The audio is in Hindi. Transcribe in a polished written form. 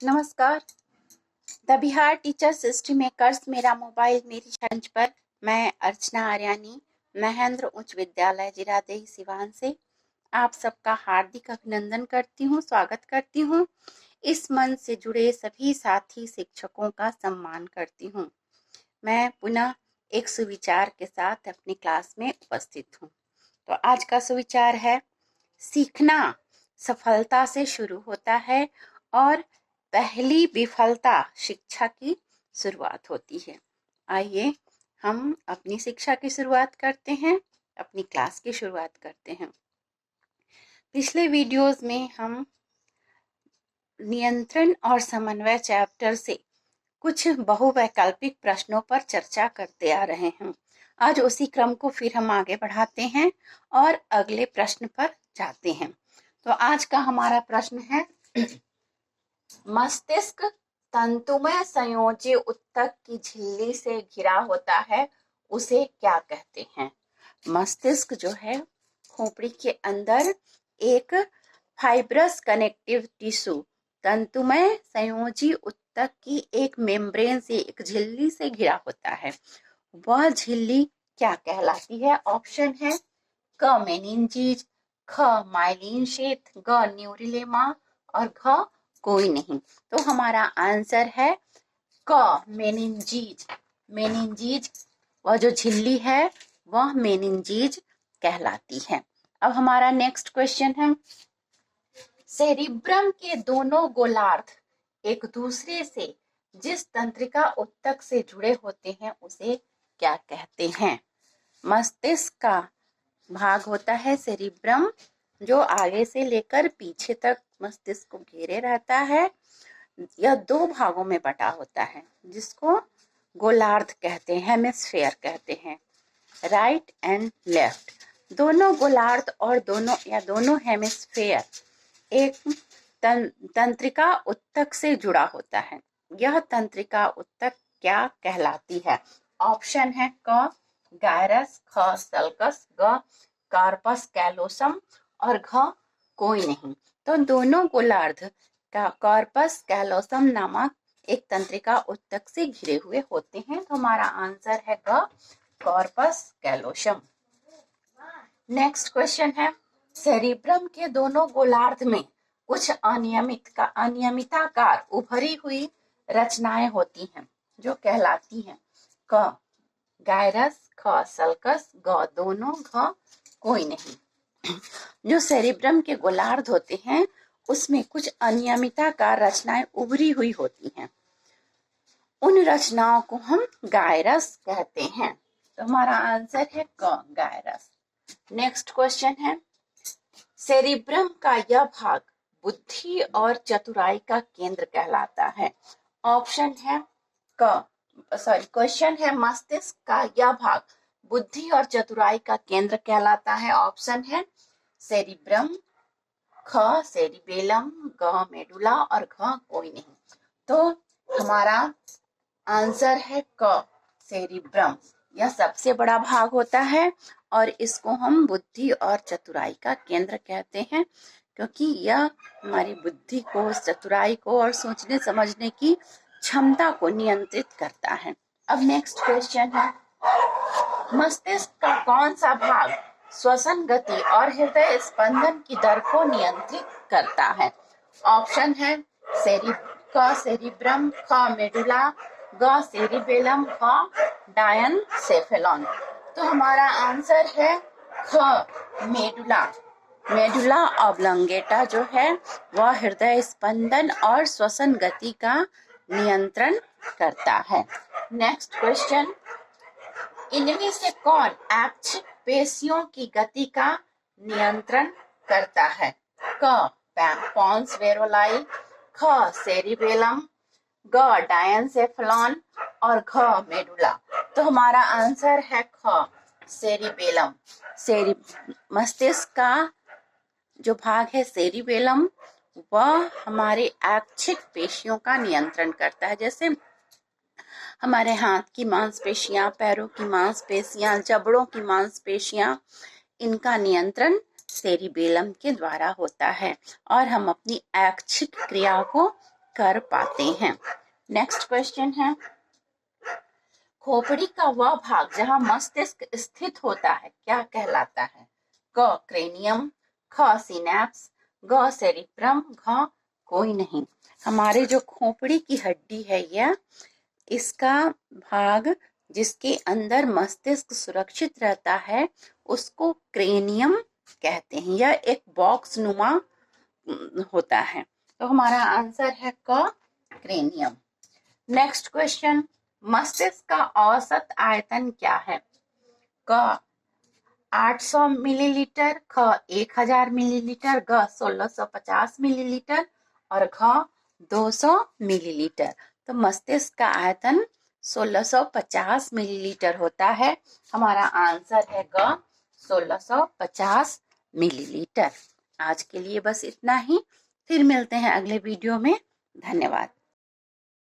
नमस्कार। The Bihar teachers history makers मेरा मोबाइल मेरी मंच पर मैं अर्चना आर्यानी महेंद्र उच्च विद्यालय जिरादेही सिवान से आप सबका हार्दिक अभिनंदन करती हूँ, स्वागत करती हूँ। इस मंच से जुड़े सभी साथी शिक्षकों का सम्मान करती हूँ। मैं पुनः एक सुविचार के साथ अपनी क्लास में उपस्थित हूँ। तो आज का सुविचार है, सीखना सफलता से शुरू होता है और पहली विफलता शिक्षा की शुरुआत होती है। आइए हम अपनी शिक्षा की शुरुआत करते हैं, अपनी क्लास की शुरुआत करते हैं। पिछले वीडियोस में हम नियंत्रण और समन्वय चैप्टर से कुछ बहुवैकल्पिक प्रश्नों पर चर्चा करते आ रहे हैं। आज उसी क्रम को फिर हम आगे बढ़ाते हैं और अगले प्रश्न पर जाते हैं। तो आज का हमारा प्रश्न है, मस्तिष्क तंतुमय संयोजी ऊतक की झिल्ली से घिरा होता है, उसे क्या कहते हैं? मस्तिष्क जो है खोपड़ी के अंदर एक फाइब्रस कनेक्टिव टिश्यू तंतुमय संयोजी ऊतक की एक मेम्ब्रेन से, एक झिल्ली से घिरा होता है। वह झिल्ली क्या कहलाती है? ऑप्शन है क मेनिंजीज, ख माइलिन शीथ, ग न्यूरिलेमा और घ कोई नहीं। तो हमारा आंसर है क मेनिंजीज। मेनिंजीज वह जो झिल्ली है वह मेनिंजीज कहलाती है। अब हमारा नेक्स्ट क्वेश्चन है, सेरिब्रम के दोनों गोलार्ध एक दूसरे से जिस तंत्रिका ऊतक से जुड़े होते हैं उसे क्या कहते हैं? मस्तिष्क का भाग होता है सेरिब्रम, जो आगे से लेकर पीछे तक मस्तिष्क को घेरे रहता है। यह दो भागों में बटा होता है, जिसको गोलार्ध कहते हैं, हेमिस्फेयर कहते हैं, राइट एंड लेफ्ट। दोनों गोलार्ध और दोनों हेमिस्फेयर एक तंत्रिका ऊतक से जुड़ा होता है। यह तंत्रिका ऊतक क्या कहलाती है? ऑप्शन है क गायरस, ख सल्कस, ग कार्पस कैलोसम और घ कोई नहीं। तो दोनों गोलार्ध का कार्पस कैलोसम नामक एक तंत्रिका ऊतक से घिरे हुए होते हैं। तो हमारा आंसर है ग कार्पस कैलोसम। नेक्स्ट क्वेश्चन है, सेरिब्रम के दोनों गोलार्ध में कुछ अनियमिताकार उभरी हुई रचनाएं होती हैं, जो कहलाती हैं क गायरस, ख सल्कस, ग दोनों, घ कोई नहीं। जो सेरिब्रम के गोलार्ध होते हैं उसमें कुछ अनियमिताकार रचनाएं उभरी हुई होती हैं, उन रचनाओं को हम गायरस कहते हैं। तो हमारा आंसर है क गायरस। नेक्स्ट क्वेश्चन है, सेरिब्रम का यह भाग बुद्धि और चतुराई का केंद्र कहलाता है। ऑप्शन है क्वेश्चन है, मस्तिष्क का यह भाग बुद्धि और चतुराई का केंद्र कहलाता है। ऑप्शन है सेरिब्रम, ख सेरिबेलम, ग मेडुला और घ कोई नहीं। तो हमारा आंसर है क सेरिब्रम। यह सबसे बड़ा भाग होता है और इसको हम बुद्धि और चतुराई का केंद्र कहते हैं, क्योंकि यह हमारी बुद्धि को, चतुराई को और सोचने समझने की क्षमता को नियंत्रित करता है। अब नेक्स्ट क्वेश्चन है, मस्तिष्क का कौन सा भाग श्वसन गति और हृदय स्पंदन की दर को नियंत्रित करता है? ऑप्शन है सेरिब्रम, ख मेडुला, ग सेरिबेलम, घ डायनसेफेलॉन। तो हमारा आंसर है ख मेडुला। मेडुला ऑब्लंगेटा जो है वह हृदय स्पंदन और श्वसन गति का नियंत्रण करता है। नेक्स्ट क्वेश्चन, इनमें से कौन ऐच्छिक पेशियों की गति का नियंत्रण करता है? क पोन्स वेरोलाई, ख सेरिबेलम, ग डायनसेफेलॉन और घ मेडुला। तो हमारा आंसर है ख सेरिबेलम। मस्तिष्क का जो भाग है सेरिबेलम, वह हमारे ऐच्छिक पेशियों का नियंत्रण करता है। जैसे हमारे हाथ की मांसपेशियां, पैरों की मांसपेशियां, जबड़ों की मांसपेशियां, इनका नियंत्रण सेरिबेलम के द्वारा होता है और हम अपनी ऐच्छिक क्रिया को कर पाते हैं। नेक्स्ट क्वेश्चन है, खोपड़ी का वह भाग जहां मस्तिष्क स्थित होता है क्या कहलाता है? क क्रेनियम, ख सिनेप्स, ग सेरिब्रम, घ कोई नहीं। हमारे जो खोपड़ी की हड्डी है यह, इसका भाग जिसके अंदर मस्तिष्क सुरक्षित रहता है उसको क्रेनियम कहते हैं। यह एक बॉक्स नुमा होता है। तो हमारा आंसर है क क्रेनियम। नेक्स्ट क्वेश्चन, मस्तिष्क का औसत आयतन क्या है? क 800 मिलीलीटर, ख 1000 मिलीलीटर, ग 1650 मिलीलीटर और घ 200 मिलीलीटर। तो मस्तिष्क का आयतन 1650 मिलीलीटर होता है। हमारा आंसर है ग 1650 मिलीलीटर। आज के लिए बस इतना ही, फिर मिलते हैं अगले वीडियो में। धन्यवाद।